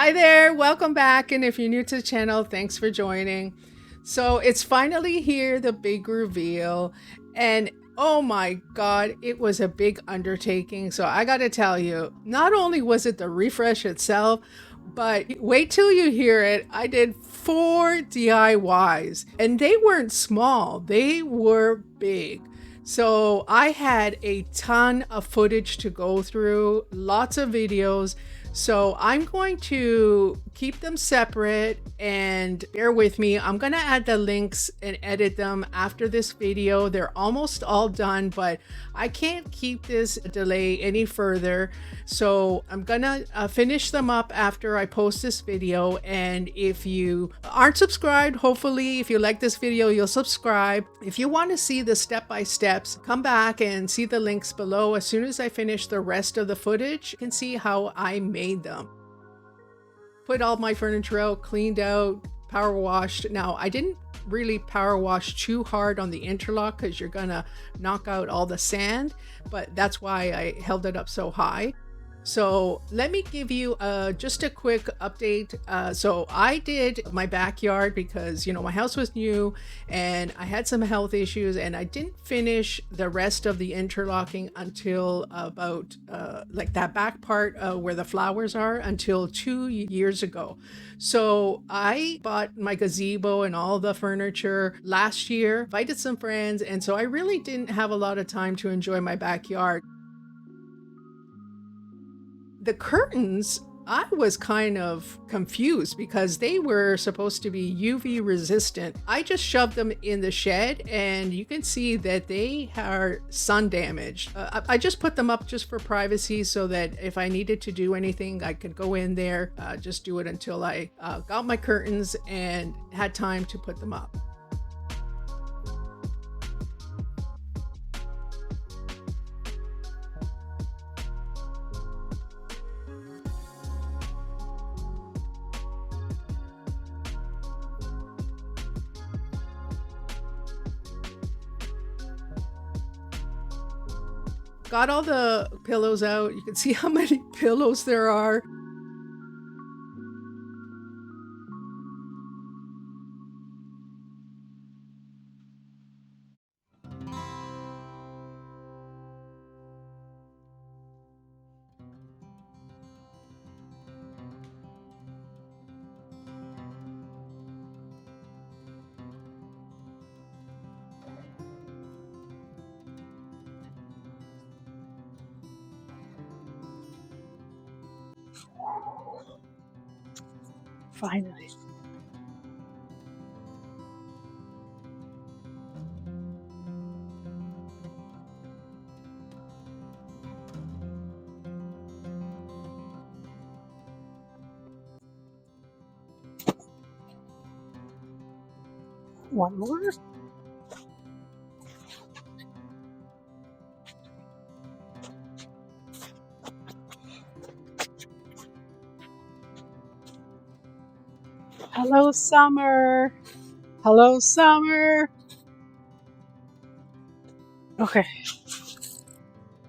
Hi there, welcome back. And if you're new to the channel, thanks for joining. So it's finally here, the big reveal. And oh my God, it was a big undertaking. So I got to tell you, not only was it the refresh itself, but wait till you hear it. I did 4 DIYs and they weren't small, they were big. So I had a ton of footage to go through, lots of videos. So I'm going to keep them separate and bear with me. I'm going to add the links and edit them after this video. They're almost all done, but I can't keep this delay any further. So I'm going to finish them up after I post this video. And if you aren't subscribed, hopefully if you like this video, you'll subscribe. If you want to see the step-by-steps, come back and see the links below. As soon as I finish the rest of the footage, you can see how I made them. Put all my furniture out, cleaned out, power washed. Now I didn't really power wash too hard on the interlock because you're gonna knock out all the sand, but that's why I held it up so high. So let me give you just a quick update. So I did my backyard because, you know, my house was new and I had some health issues and I didn't finish the rest of the interlocking until about like that back part where the flowers are until 2 years ago. So I bought my gazebo and all the furniture last year, invited some friends, and so I really didn't have a lot of time to enjoy my backyard. The curtains, I was kind of confused because they were supposed to be UV resistant. I just shoved them in the shed and you can see that they are sun damaged. I just put them up just for privacy so that if I needed to do anything, I could go in there, just do it until I got my curtains and had time to put them up. Got all the pillows out. You can see how many pillows there are. Finally. One more. Hello, summer. Hello, summer. Okay.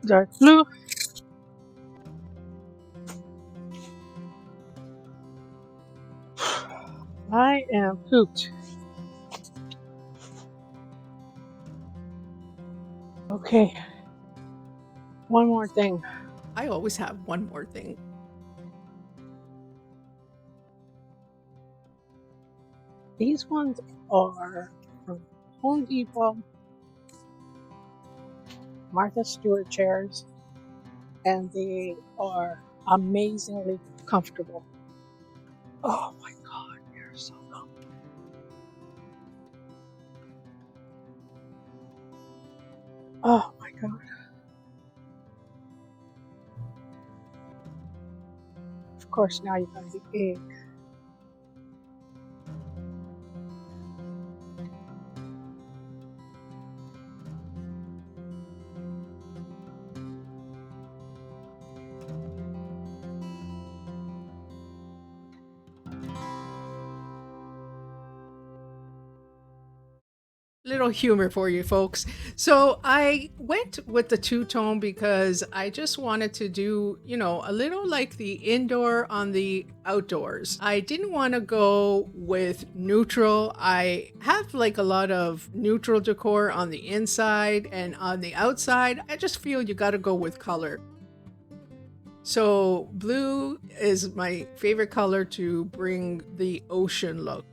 Dark blue. I am pooped. Okay. One more thing. I always have one more thing. These ones are from Home Depot, Martha Stewart chairs, and they are amazingly comfortable. Oh my God, they're so comfortable. Oh my God. Of course, now you got the egg. little humor for you folks. So I went with the two-tone because I just wanted to do, a little like the indoor on the outdoors. I didn't want to go with neutral. I have like a lot of neutral decor on the inside, and on the outside, I just feel you got to go with color. So blue is my favorite color to bring the ocean look.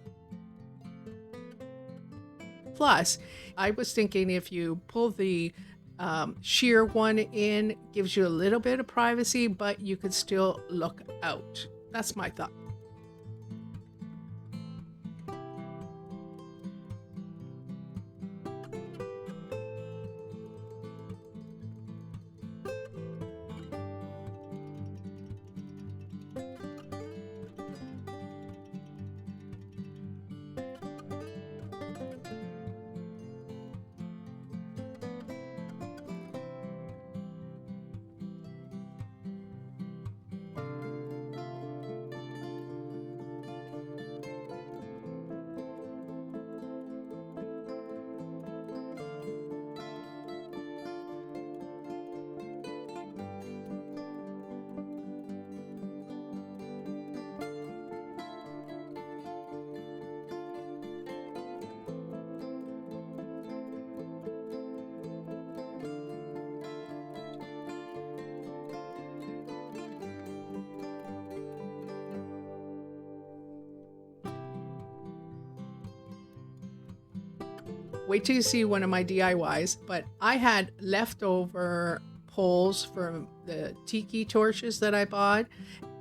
Plus, I was thinking if you pull the sheer one in, gives you a little bit of privacy, but you could still look out. That's my thought. Wait till you see one of my DIYs, but I had leftover poles from the Tiki torches that I bought,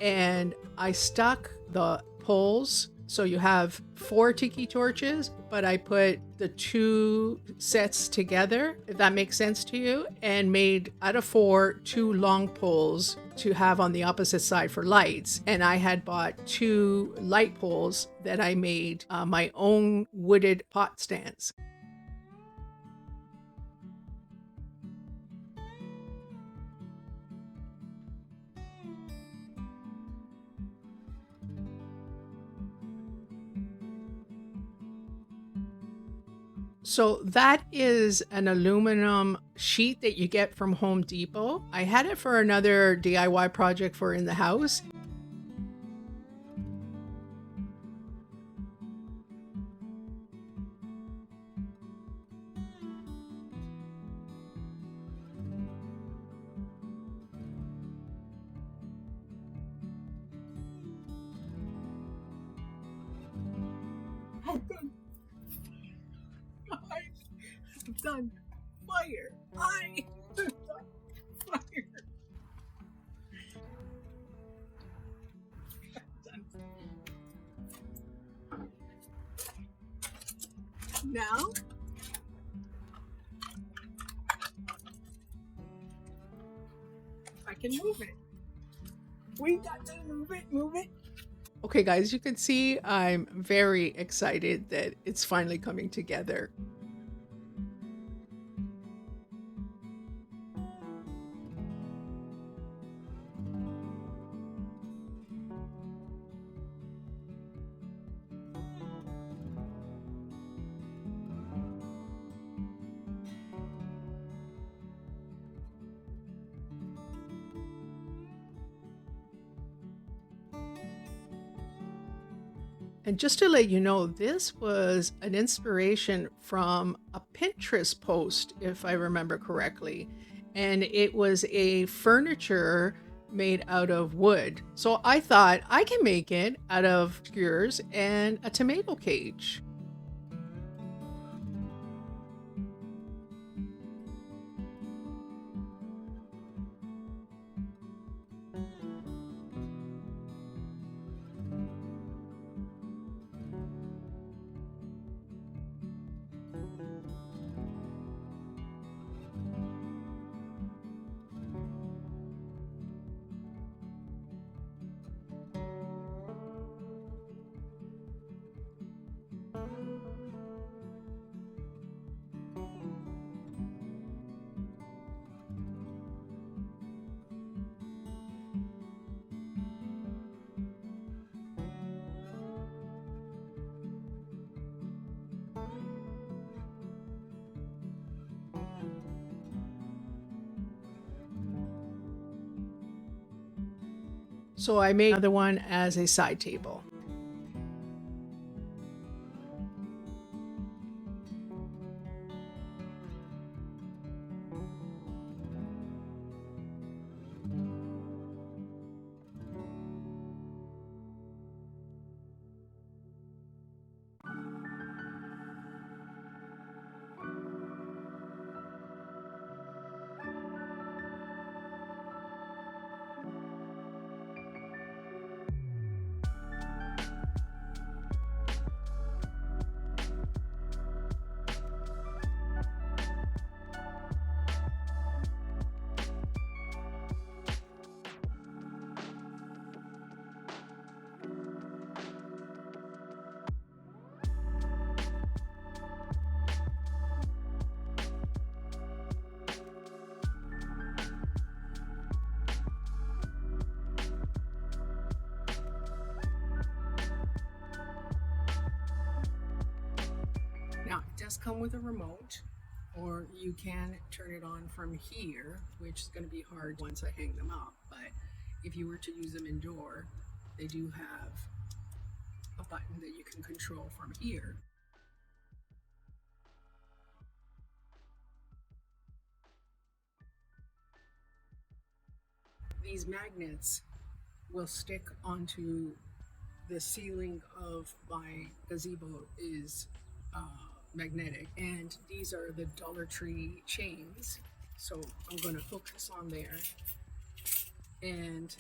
and I stuck the poles. So you have 4 Tiki torches, but I put the 2 sets together, if that makes sense to you, and made out of 4, 2 long poles to have on the opposite side for lights. And I had bought 2 light poles that I made my own wooded pot stands. So that is an aluminum sheet that you get from Home Depot. I had it for another DIY project for in the house. I've done fire. I have done fire. Now I can move it. We got to move it, move it. Okay, guys, you can see I'm very excited that it's finally coming together. And just to let you know, this was an inspiration from a Pinterest post, if I remember correctly. And it was a furniture made out of wood. So I thought I can make it out of skewers and a tomato cage. So I made another one as a side table. Now, it does come with a remote, or you can turn it on from here, which is going to be hard once I hang them up. But if you were to use them indoor, they do have a button that you can control from here. These magnets will stick onto the ceiling of my gazebo is magnetic, and these are the Dollartree chains. So I'm going to hook this on there, and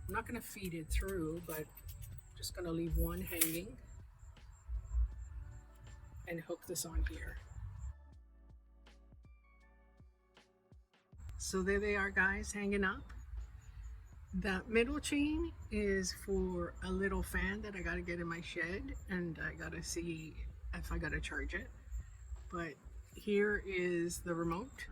I'm not going to feed it through, but just going to leave one hanging and hook this on here. So there they are, guys, hanging up. That middle chain is for a little fan that I got to get in my shed, and I got to see if I got to charge it. But here is the remote.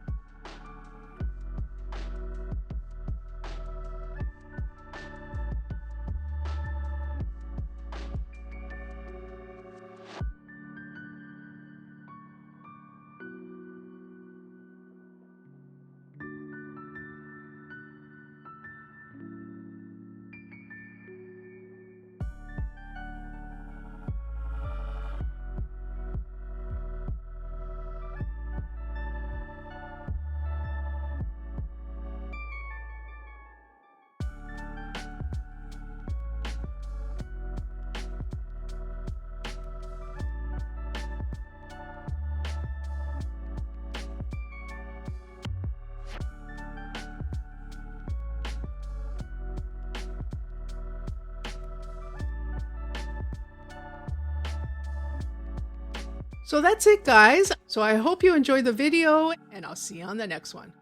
So that's it, guys. So I hope you enjoyed the video, and I'll see you on the next one.